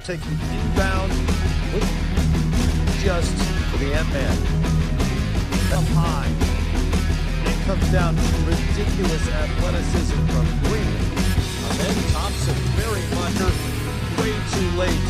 Taking inbound with just the Ant-Man. Up high. It comes down to ridiculous athleticism from Green. And then Thompson very much way too late.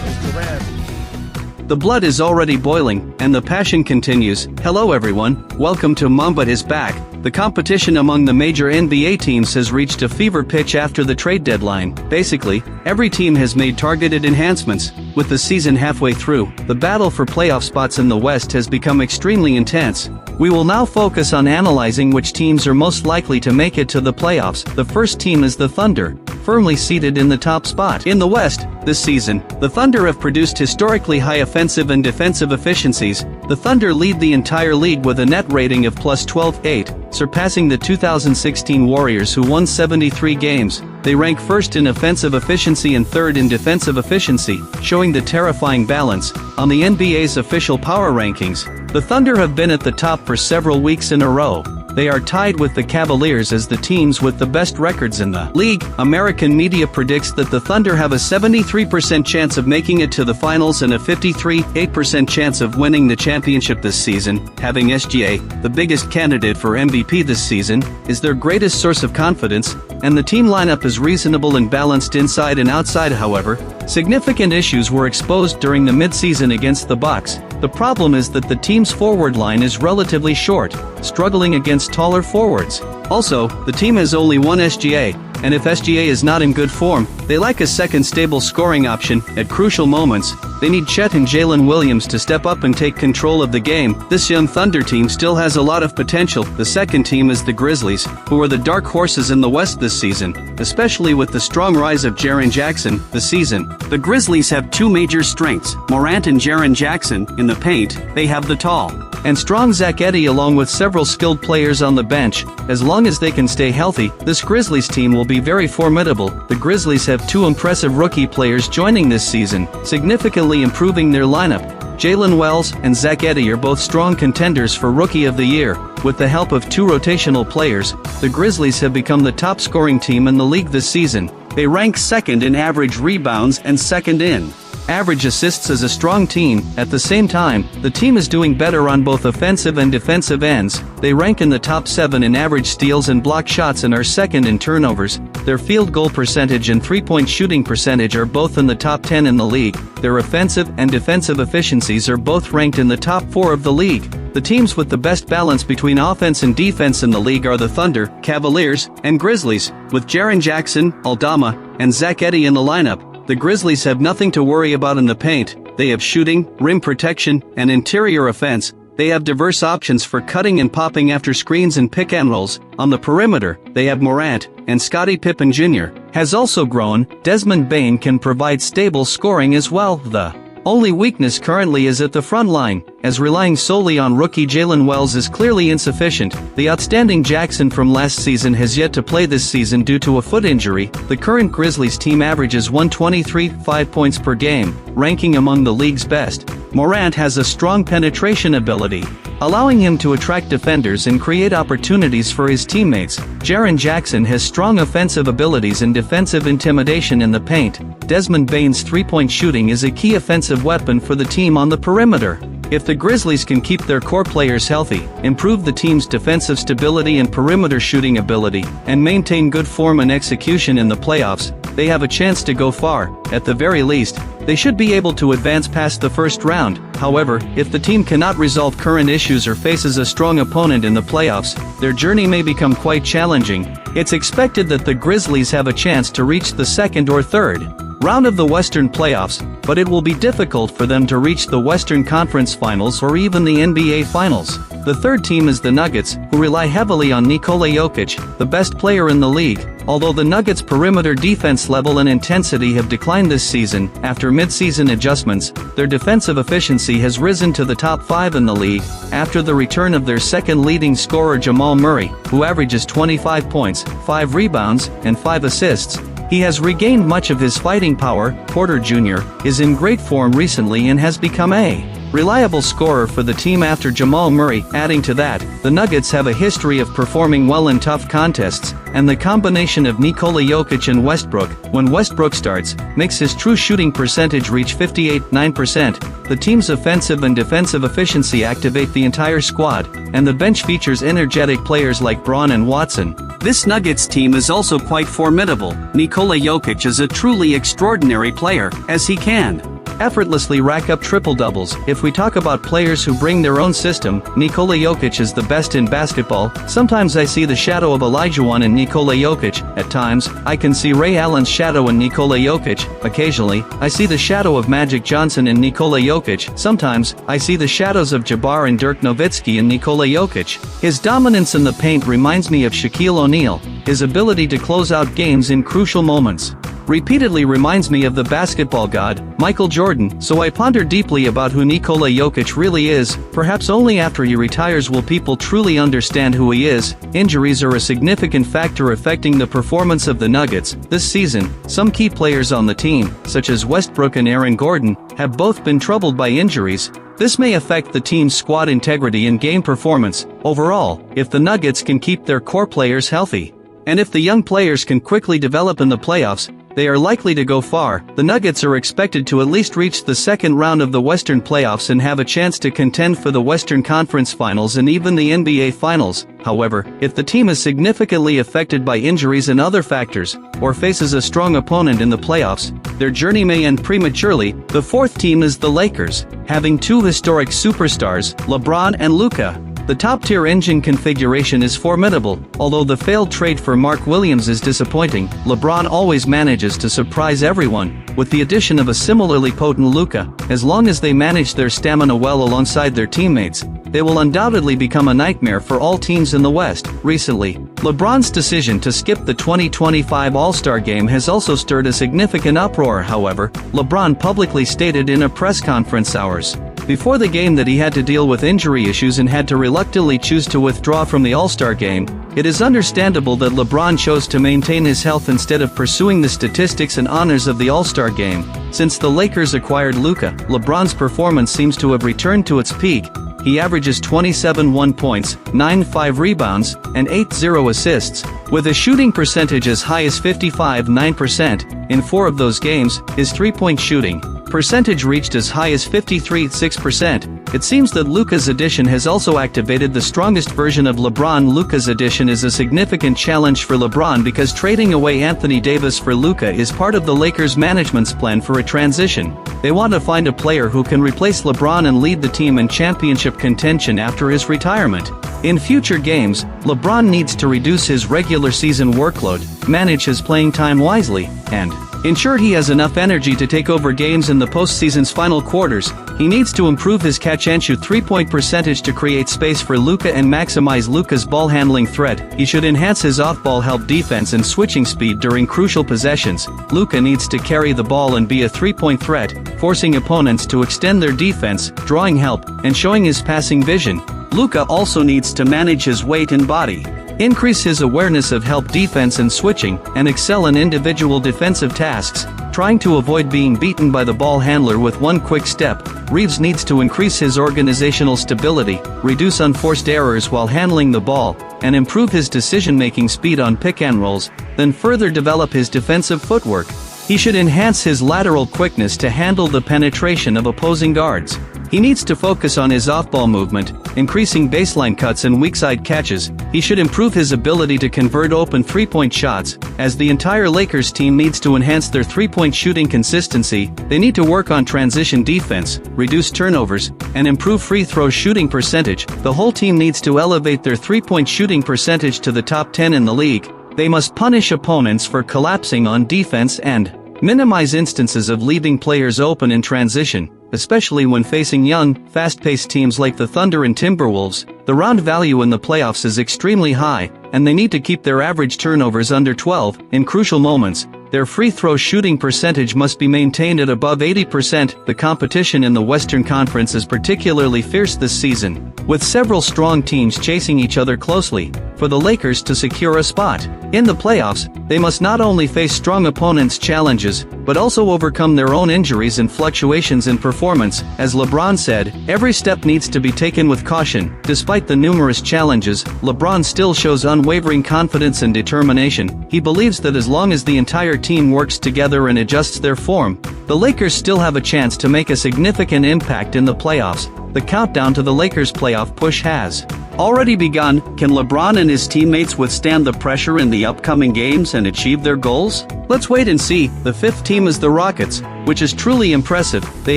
There's Durant. The blood is already boiling, and the passion continues. Hello everyone, welcome to Mamba is Back. The competition among the major NBA teams has reached a fever pitch after the trade deadline. Basically, every team has made targeted enhancements. With the season halfway through, the battle for playoff spots in the West has become extremely intense. We will now focus on analyzing which teams are most likely to make it to the playoffs. The first team is the Thunder, firmly seated in the top spot. In the West, this season, the Thunder have produced historically high offensive and defensive efficiencies. The Thunder lead the entire league with a net rating of plus 12.8, surpassing the 2016 Warriors who won 73 games. They rank first in offensive efficiency and third in defensive efficiency, showing the terrifying balance. On the NBA's official power rankings, the Thunder have been at the top for several weeks in a row. They are tied with the Cavaliers as the teams with the best records in the league. American media predicts that the Thunder have a 73% chance of making it to the finals and a 53.8% chance of winning the championship this season. Having SGA, the biggest candidate for MVP this season, is their greatest source of confidence, and the team lineup is reasonable and balanced inside and outside. However, significant issues were exposed during the midseason against the Bucks. The problem is that the team's forward line is relatively short, struggling against taller forwards. Also, the team has only one SGA, and if SGA is not in good form, they lack a second stable scoring option. At crucial moments, they need Chet and Jalen Williams to step up and take control of the game. This young Thunder team still has a lot of potential. The second team is the Grizzlies, who are the dark horses in the West this season, especially with the strong rise of Jaren Jackson this season. The Grizzlies have two major strengths, Morant and Jaren Jackson. In the paint, they have the tall and strong Zach Edey along with several skilled players on the bench. As long as they can stay healthy, this Grizzlies team will be very formidable. The Grizzlies have two impressive rookie players joining this season, significantly improving their lineup. Jalen Wells and Zach Edey are both strong contenders for Rookie of the Year. With the help of two rotational players, the Grizzlies have become the top scoring team in the league this season. They rank second in average rebounds and second in average assists as a strong team. At the same time, the team is doing better on both offensive and defensive ends. They rank in the top 7 in average steals and block shots and are second in turnovers. Their field goal percentage and three-point shooting percentage are both in the top 10 in the league. Their offensive and defensive efficiencies are both ranked in the top 4 of the league. The teams with the best balance between offense and defense in the league are the Thunder, Cavaliers, and Grizzlies. With Jaren Jackson, Aldama, and Zach Edey in the lineup, the Grizzlies have nothing to worry about in the paint. They have shooting, rim protection, and interior offense. They have diverse options for cutting and popping after screens and pick and rolls. On the perimeter, they have Morant, and Scottie Pippen Jr. has also grown. Desmond Bane can provide stable scoring as well. The only weakness currently is at the front line, as relying solely on rookie Jalen Wells is clearly insufficient. The outstanding Jackson from last season has yet to play this season due to a foot injury. The current Grizzlies team averages 123.5 points per game, ranking among the league's best. Morant has a strong penetration ability, allowing him to attract defenders and create opportunities for his teammates. Jaren Jackson has strong offensive abilities and defensive intimidation in the paint. Desmond Bane's three-point shooting is a key offensive weapon for the team on the perimeter. If the Grizzlies can keep their core players healthy, improve the team's defensive stability and perimeter shooting ability, and maintain good form and execution in the playoffs, they have a chance to go far. At the very least, they should be able to advance past the first round. However, if the team cannot resolve current issues or faces a strong opponent in the playoffs, their journey may become quite challenging. It's expected that the Grizzlies have a chance to reach the second or third round of the Western playoffs, but it will be difficult for them to reach the Western Conference Finals or even the NBA Finals. The third team is the Nuggets, who rely heavily on Nikola Jokic, the best player in the league. Although the Nuggets' perimeter defense level and intensity have declined this season, after mid-season adjustments, their defensive efficiency has risen to the top 5 in the league, after the return of their second leading scorer Jamal Murray, who averages 25 points, 5 rebounds, and 5 assists. He has regained much of his fighting power. Porter Jr. is in great form recently and has become a reliable scorer for the team after Jamal Murray. Adding to that, the Nuggets have a history of performing well in tough contests, and the combination of Nikola Jokic and Westbrook, when Westbrook starts, makes his true shooting percentage reach 58.9%. The team's offensive and defensive efficiency activate the entire squad, and the bench features energetic players like Braun and Watson. This Nuggets team is also quite formidable. Nikola Jokic is a truly extraordinary player, as he can effortlessly rack up triple-doubles. If we talk about players who bring their own system, Nikola Jokic is the best in basketball. Sometimes I see the shadow of Olajuwon in Nikola Jokic. At times, I can see Ray Allen's shadow in Nikola Jokic. Occasionally, I see the shadow of Magic Johnson in Nikola Jokic. Sometimes, I see the shadows of Jabbar and Dirk Nowitzki in Nikola Jokic. His dominance in the paint reminds me of Shaquille O'Neal. His ability to close out games in crucial moments repeatedly reminds me of the basketball god, Michael Jordan. So I ponder deeply about who Nikola Jokic really is. Perhaps only after he retires will people truly understand who he is. Injuries are a significant factor affecting the performance of the Nuggets this season. Some key players on the team, such as Westbrook and Aaron Gordon, have both been troubled by injuries. This may affect the team's squad integrity and game performance overall, if the Nuggets can keep their core players healthy. And if the young players can quickly develop in the playoffs, they are likely to go far. The Nuggets are expected to at least reach the second round of the Western playoffs and have a chance to contend for the Western Conference Finals and even the NBA Finals. However, if the team is significantly affected by injuries and other factors, or faces a strong opponent in the playoffs, their journey may end prematurely. The fourth team is the Lakers, having two historic superstars, LeBron and Luka. The top-tier engine configuration is formidable. Although the failed trade for Mark Williams is disappointing, LeBron always manages to surprise everyone. With the addition of a similarly potent Luka, as long as they manage their stamina well alongside their teammates, they will undoubtedly become a nightmare for all teams in the West. Recently, LeBron's decision to skip the 2025 All-Star Game has also stirred a significant uproar. However, LeBron publicly stated in a press conference hours before the game that he had to deal with injury issues and had to reluctantly choose to withdraw from the All-Star Game. It is understandable that LeBron chose to maintain his health instead of pursuing the statistics and honors of the All-Star Game. Since the Lakers acquired Luka, LeBron's performance seems to have returned to its peak. He averages 27.1 points, 9.5 rebounds, and 8.0 assists, with a shooting percentage as high as 55.9%. In 4 of those games, his three-point shooting percentage reached as high as 53.6%. It seems that Luka's addition has also activated the strongest version of LeBron. Luka's addition is a significant challenge for LeBron because trading away Anthony Davis for Luka is part of the Lakers' management's plan for a transition. They want to find a player who can replace LeBron and lead the team in championship contention after his retirement. In future games, LeBron needs to reduce his regular season workload, manage his playing time wisely, and ensure he has enough energy to take over games in the postseason's final quarters. He needs to improve his catch-and-shoot three-point percentage to create space for Luka and maximize Luka's ball-handling threat. He should enhance his off-ball help defense and switching speed during crucial possessions. Luka needs to carry the ball and be a three-point threat, forcing opponents to extend their defense, drawing help, and showing his passing vision. Luka also needs to manage his weight and body, increase his awareness of help defense and switching, and excel in individual defensive tasks, trying to avoid being beaten by the ball handler with one quick step. Reeves needs to increase his organizational stability, reduce unforced errors while handling the ball, and improve his decision-making speed on pick-and-rolls, then further develop his defensive footwork. He should enhance his lateral quickness to handle the penetration of opposing guards. He needs to focus on his off-ball movement, increasing baseline cuts and weak-side catches. He should improve his ability to convert open three-point shots. As the entire Lakers team needs to enhance their three-point shooting consistency, they need to work on transition defense, reduce turnovers, and improve free throw shooting percentage. The whole team needs to elevate their three-point shooting percentage to the top 10 in the league. They must punish opponents for collapsing on defense and minimize instances of leaving players open in transition, especially when facing young, fast-paced teams like the Thunder and Timberwolves. The round value in the playoffs is extremely high, and they need to keep their average turnovers under 12. In crucial moments, their free throw shooting percentage must be maintained at above 80%. The competition in the Western Conference is particularly fierce this season, with several strong teams chasing each other closely. For the Lakers to secure a spot in the playoffs, they must not only face strong opponents' challenges, but also overcome their own injuries and fluctuations in performance. As LeBron said, every step needs to be taken with caution. Despite the numerous challenges, LeBron still shows unwavering confidence and determination. He believes that as long as the entire team works together and adjusts their form, the Lakers still have a chance to make a significant impact in the playoffs. The countdown to the Lakers' playoff push has already begun. Can LeBron and his teammates withstand the pressure in the upcoming games and achieve their goals? Let's wait and see. The fifth team is the Rockets, which is truly impressive. They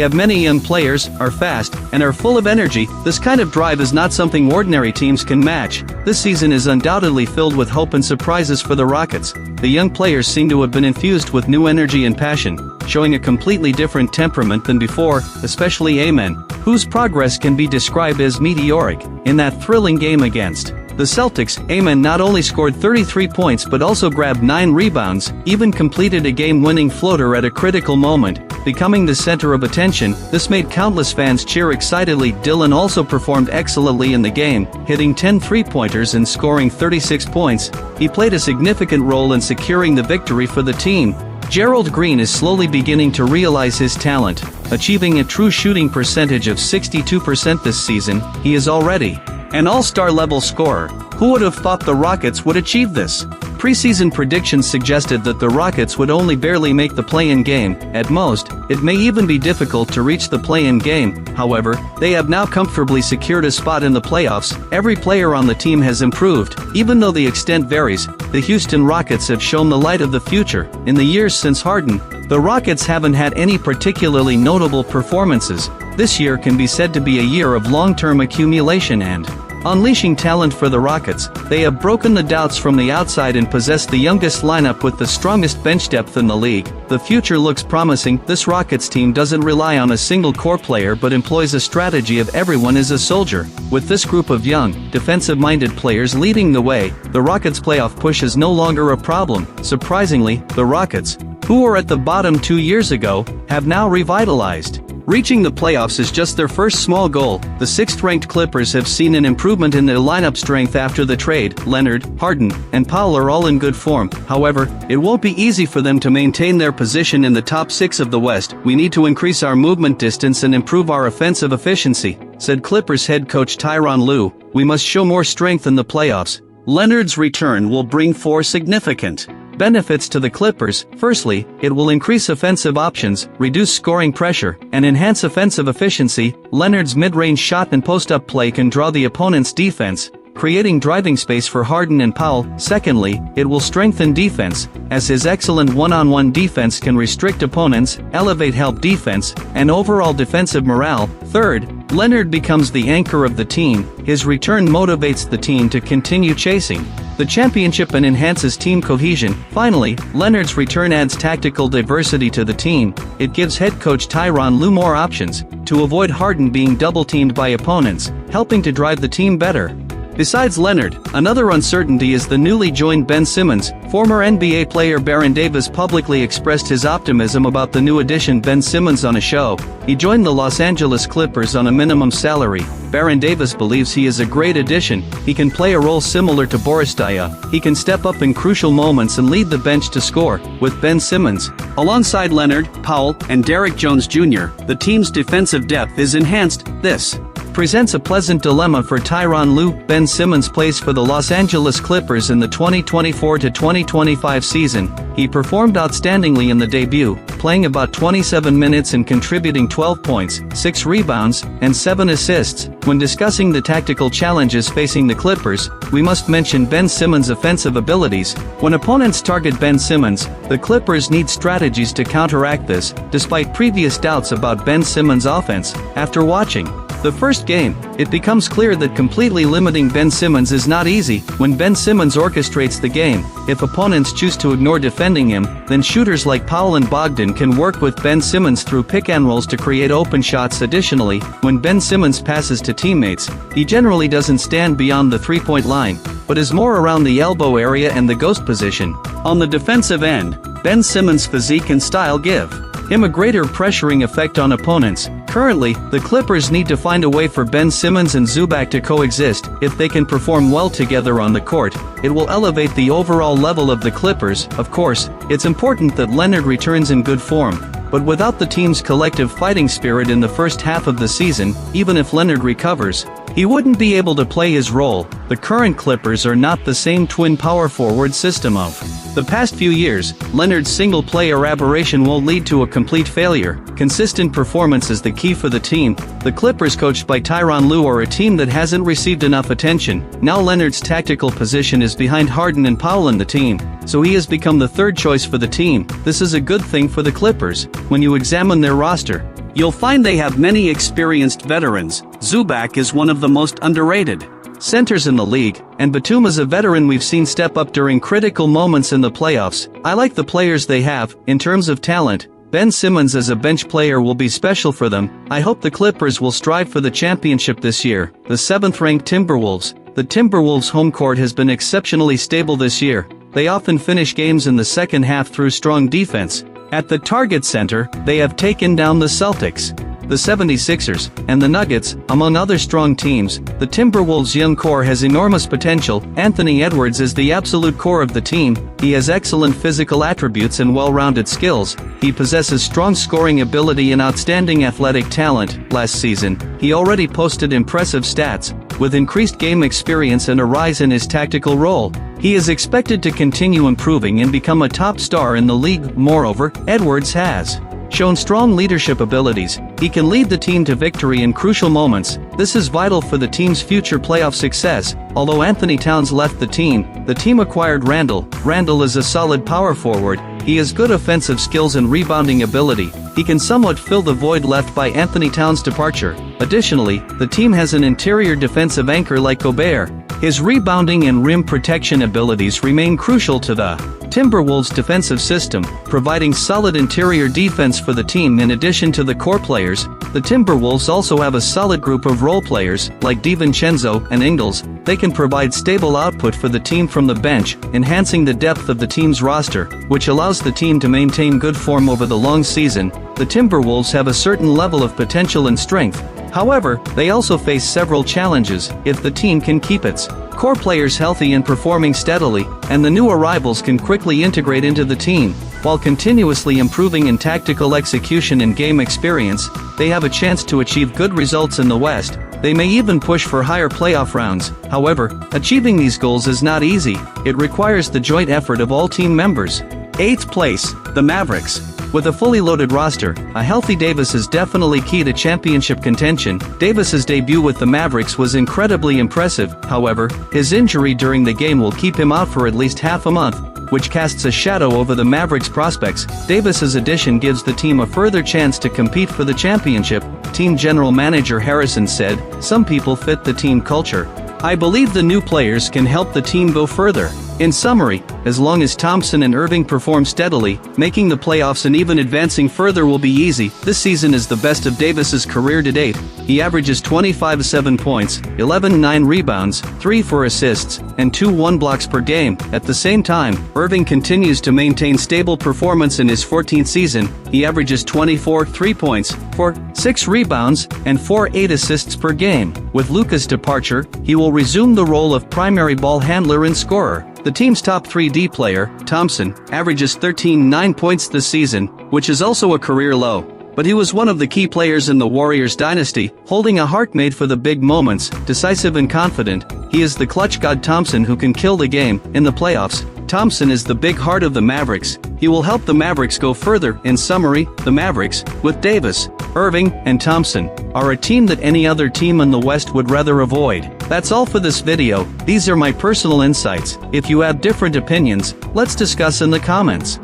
have many young players, are fast, and are full of energy. This kind of drive is not something ordinary teams can match. This season is undoubtedly filled with hope and surprises for the Rockets. The young players seem to have been infused with new energy and passion, showing a completely different temperament than before, especially Amen, whose progress can be described as meteoric. In that thrilling game against the Celtics, Amen not only scored 33 points but also grabbed 9 rebounds, even completed a game-winning floater at a critical moment, becoming the center of attention. This made countless fans cheer excitedly. Dillon also performed excellently in the game, hitting 10 three-pointers and scoring 36 points. He played a significant role in securing the victory for the team. Gerald Green is slowly beginning to realize his talent, achieving a true shooting percentage of 62% this season. He is already an all-star level scorer. Who would have thought the Rockets would achieve this? Preseason predictions suggested that the Rockets would only barely make the play-in game. At most, it may even be difficult to reach the play-in game. However, they have now comfortably secured a spot in the playoffs. Every player on the team has improved. Even though the extent varies, the Houston Rockets have shown the light of the future. In the years since Harden, the Rockets haven't had any particularly notable performances. This year can be said to be a year of long-term accumulation and unleashing talent for the Rockets. They have broken the doubts from the outside and possess the youngest lineup with the strongest bench depth in the league. The future looks promising. This Rockets team doesn't rely on a single core player but employs a strategy of everyone is a soldier. With this group of young, defensive-minded players leading the way, the Rockets' playoff push is no longer a problem. Surprisingly, the Rockets, who were at the bottom 2 years ago, have now revitalized. Reaching the playoffs is just their first small goal. The sixth-ranked Clippers have seen an improvement in their lineup strength after the trade. Leonard, Harden, and Powell are all in good form. However, it won't be easy for them to maintain their position in the top 6 of the West. We need to increase our movement distance and improve our offensive efficiency, said Clippers head coach Tyronn Lue. We must show more strength in the playoffs. Leonard's return will bring 4 significant benefits to the Clippers. Firstly, it will increase offensive options, reduce scoring pressure, and enhance offensive efficiency. Leonard's mid-range shot and post-up play can draw the opponent's defense, creating driving space for Harden and Powell. Secondly, it will strengthen defense, as his excellent one-on-one defense can restrict opponents, elevate help defense, and overall defensive morale. Third, Leonard becomes the anchor of the team. His return motivates the team to continue chasing the championship and enhances team cohesion. Finally, Leonard's return adds tactical diversity to the team. It gives head coach Tyronn Lue more options to avoid Harden being double-teamed by opponents, helping to drive the team better. Besides Leonard, another uncertainty is the newly joined Ben Simmons. Former NBA player Baron Davis publicly expressed his optimism about the new addition Ben Simmons on a show. He joined the Los Angeles Clippers on a minimum salary. Baron Davis believes he is a great addition. He can play a role similar to Boris Diaw. He can step up in crucial moments and lead the bench to score. With Ben Simmons alongside Leonard, Powell, and Derrick Jones Jr., the team's defensive depth is enhanced. This presents a pleasant dilemma for Tyronn Lue. Ben Simmons plays for the Los Angeles Clippers in the 2024-2025 season. He performed outstandingly in the debut, playing about 27 minutes and contributing 12 points, 6 rebounds, and 7 assists. When discussing the tactical challenges facing the Clippers, we must mention Ben Simmons' offensive abilities. When opponents target Ben Simmons, the Clippers need strategies to counteract this. Despite previous doubts about Ben Simmons' offense, after watching the first game, it becomes clear that completely limiting Ben Simmons is not easy. When Ben Simmons orchestrates the game, if opponents choose to ignore defending him, then shooters like Powell and Bogdan can work with Ben Simmons through pick-and-rolls to create open shots. Additionally, when Ben Simmons passes to teammates, he generally doesn't stand beyond the three-point line, but is more around the elbow area and the ghost position. On the defensive end, Ben Simmons' physique and style give him a greater pressuring effect on opponents. Currently, the Clippers need to find a way for Ben Simmons and Zubac to coexist. If they can perform well together on the court, it will elevate the overall level of the Clippers. Of course, it's important that Leonard returns in good form, but without the team's collective fighting spirit in the first half of the season, even if Leonard recovers, he wouldn't be able to play his role. The current Clippers are not the same twin power forward system of the past few years. Leonard's single-player aberration will lead to a complete failure. Consistent performance is the key for the team. The Clippers, coached by Tyronn Lue, are a team that hasn't received enough attention. Now Leonard's tactical position is behind Harden and Powell in the team, so he has become the third choice for the team. This is a good thing for the Clippers. When you examine their roster, you'll find they have many experienced veterans. Zubac is one of the most underrated centers in the league, and Batum is a veteran we've seen step up during critical moments in the playoffs. I like the players they have. In terms of talent, Ben Simmons as a bench player will be special for them. I hope the Clippers will strive for the championship this year. The 7th-ranked Timberwolves. The Timberwolves' home court has been exceptionally stable this year. They often finish games in the second half through strong defense. At the Target Center, they have taken down the Celtics, the 76ers, and the Nuggets, among other strong teams. The Timberwolves' young core has enormous potential. Anthony Edwards is the absolute core of the team. He has excellent physical attributes and well-rounded skills. He possesses strong scoring ability and outstanding athletic talent. Last season, he already posted impressive stats. With increased game experience and a rise in his tactical role, he is expected to continue improving and become a top star in the league. Moreover, Edwards has shown strong leadership abilities. He can lead the team to victory in crucial moments. This is vital for the team's future playoff success. Although Anthony Towns left the team acquired Randall. Randall is a solid power forward. He has good offensive skills and rebounding ability. He can somewhat fill the void left by Anthony Towns' departure. Additionally, the team has an interior defensive anchor like Gobert. His rebounding and rim protection abilities remain crucial to the Timberwolves' defensive system, providing solid interior defense for the team. In addition to the core players, the Timberwolves also have a solid group of role players, like DiVincenzo and Ingles. They can provide stable output for the team from the bench, enhancing the depth of the team's roster, which allows the team to maintain good form over the long season. The Timberwolves have a certain level of potential and strength. However, they also face several challenges. If the team can keep its core players healthy and performing steadily, and the new arrivals can quickly integrate into the team, while continuously improving in tactical execution and game experience, they have a chance to achieve good results in the West. They may even push for higher playoff rounds. However, achieving these goals is not easy. It requires the joint effort of all team members. 8th place, the Mavericks. With a fully loaded roster, a healthy Davis is definitely key to championship contention. Davis's debut with the Mavericks was incredibly impressive. However, his injury during the game will keep him out for at least half a month, which casts a shadow over the Mavericks' prospects. Davis's addition gives the team a further chance to compete for the championship. Team general manager Harrison said, "Some people fit the team culture. I believe the new players can help the team go further." In summary, as long as Thompson and Irving perform steadily, making the playoffs and even advancing further will be easy. This season is the best of Davis's career to date. He averages 25.7 points, 11.9 rebounds, 3.4 assists, and 2.1 blocks per game. At the same time, Irving continues to maintain stable performance in his 14th season. He averages 24.3 points, 4.6 rebounds, and 4.8 assists per game. With Luka's departure, he will resume the role of primary ball handler and scorer. The team's top 3D player, Thompson, averages 13.9 points this season, which is also a career low. But he was one of the key players in the Warriors dynasty, holding a heart made for the big moments, decisive and confident. He is the clutch god Thompson who can kill the game. In the playoffs, Thompson is the big heart of the Mavericks. He will help the Mavericks go further. In summary, the Mavericks, with Davis, Irving, and Thompson, are a team that any other team in the West would rather avoid. That's all for this video. These are my personal insights. If you have different opinions, let's discuss in the comments.